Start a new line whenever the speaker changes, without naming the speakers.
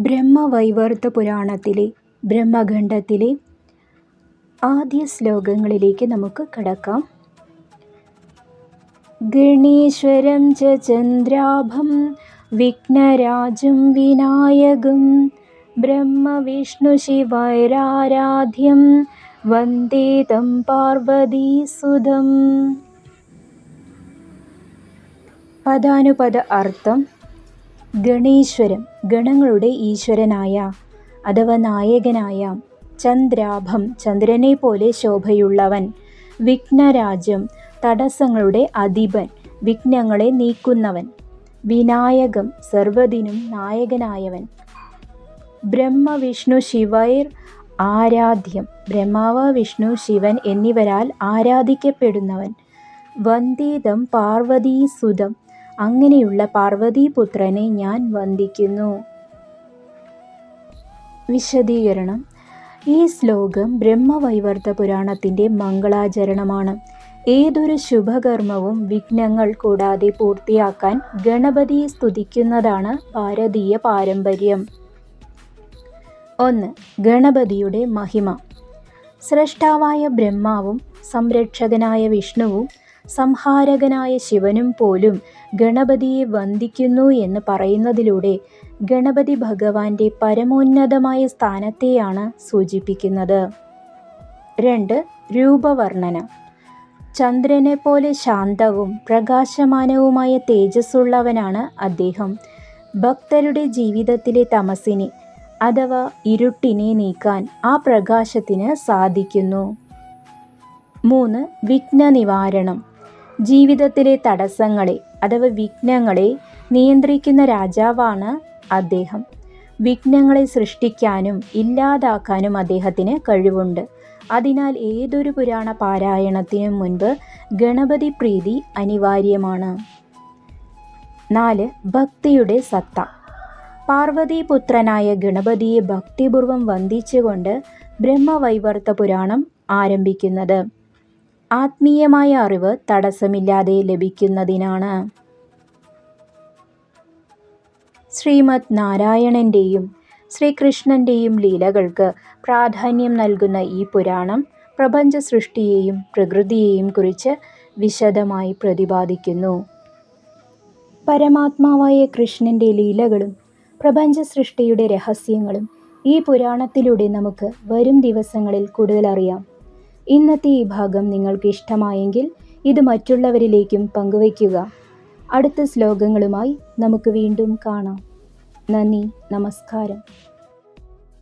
ബ്രഹ്മവൈവർത്ത പുരാണത്തിലെ ബ്രഹ്മഖണ്ഡത്തിലെ ആദ്യ ശ്ലോകങ്ങളിലേക്ക് നമുക്ക് കടക്കാം. ഗണേശ്വരം ച ചന്ദ്രാഭം വിഘ്നരാജം വിനായകം ബ്രഹ്മവിഷ്ണു ശിവൈരാരാധ്യം വന്ദേ തം പാർവതീസുതം. പദാനുപദ അർത്ഥം: ഗണേശ്വരം, ഗണങ്ങളുടെ ഈശ്വരനായ അഥവാ നായകനായ, ചന്ദ്രാഭം, ചന്ദ്രനെ പോലെ ശോഭയുള്ളവൻ, വിഘ്നരാജം, തടസ്സങ്ങളുടെ അധിപൻ, വിഘ്നങ്ങളെ നീക്കുന്നവൻ, വിനായകം, സർവ്വതിനും നായകനായവൻ, ബ്രഹ്മവിഷ്ണു ശിവൈർ ആരാധ്യം, ബ്രഹ്മാവ്, വിഷ്ണു, ശിവൻ എന്നിവരാൽ ആരാധിക്കപ്പെടുന്നവൻ, വന്ദേ തം പാർവതീസുതം, അങ്ങനെയുള്ള പാർവതീപുത്രനെ ഞാൻ വന്ദിക്കുന്നു. വിശദീകരണം: ഈ ശ്ലോകം ബ്രഹ്മവൈവർത്ത പുരാണത്തിൻ്റെ മംഗളാചരണമാണ്. ഏതൊരു ശുഭകർമ്മവും വിഘ്നങ്ങൾ കൂടാതെ പൂർത്തിയാക്കാൻ ഗണപതിയെ സ്തുതിക്കുന്നതാണ് ഭാരതീയ പാരമ്പര്യം. 1. ഗണപതിയുടെ മഹിമ. സ്രഷ്ടാവായ ബ്രഹ്മാവും സംരക്ഷകനായ വിഷ്ണുവും സംഹാരകനായ ശിവനും പോലും ഗണപതിയെ വന്ദിക്കുന്നു എന്ന് പറയുന്നതിലൂടെ ഗണപതി ഭഗവാന്റെ പരമോന്നതമായ സ്ഥാനത്തെയാണ് സൂചിപ്പിക്കുന്നത്. 2. രൂപവർണ്ണന. ചന്ദ്രനെ പോലെ ശാന്തവും പ്രകാശമാനവുമായ തേജസ്സുള്ളവനാണ് അദ്ദേഹം. ഭക്തരുടെ ജീവിതത്തിലെ തമസിനെ അഥവാ ഇരുട്ടിനെ നീക്കാൻ ആ പ്രകാശത്തിന് സാധിക്കുന്നു. 3. വിഘ്ന നിവാരണം. ജീവിതത്തിലെ തടസ്സങ്ങളെ അഥവാ വിഘ്നങ്ങളെ നിയന്ത്രിക്കുന്ന രാജാവാണ് അദ്ദേഹം. വിഘ്നങ്ങളെ സൃഷ്ടിക്കാനും ഇല്ലാതാക്കാനും അദ്ദേഹത്തിന് കഴിവുണ്ട്. അതിനാൽ ഏതൊരു പുരാണ പാരായണത്തിനും മുൻപ് ഗണപതി പ്രീതി അനിവാര്യമാണ്. 4. ഭക്തിയുടെ സത്ത. പാർവതീപുത്രനായ ഗണപതിയെ ഭക്തിപൂർവം വന്ദിച്ചുകൊണ്ട് ബ്രഹ്മവൈവർത്ത പുരാണം ആരംഭിക്കുന്നത് ആത്മീയമായ അറിവ് തടസ്സമില്ലാതെ ലഭിക്കുന്നതിനാണ്. ശ്രീമദ് നാരായണൻ്റെയും ശ്രീകൃഷ്ണൻ്റെയും ലീലകൾക്ക് പ്രാധാന്യം നൽകുന്ന ഈ പുരാണം പ്രപഞ്ച സൃഷ്ടിയെയും പ്രകൃതിയെയും കുറിച്ച് വിശദമായി പ്രതിപാദിക്കുന്നു. പരമാത്മാവായ കൃഷ്ണൻ്റെ ലീലകളും പ്രപഞ്ച സൃഷ്ടിയുടെ രഹസ്യങ്ങളും ഈ പുരാണത്തിലൂടെ നമുക്ക് വരും ദിവസങ്ങളിൽ കൂടുതൽ അറിയാം. ഇന്നത്തെ ഈ ഭാഗം നിങ്ങൾക്ക് ഇഷ്ടമായെങ്കിൽ ഇത് മറ്റുള്ളവരിലേക്കും പങ്കുവയ്ക്കുക. അടുത്ത ശ്ലോകങ്ങളുമായി നമുക്ക് വീണ്ടും കാണാം. നന്ദി, നമസ്കാരം.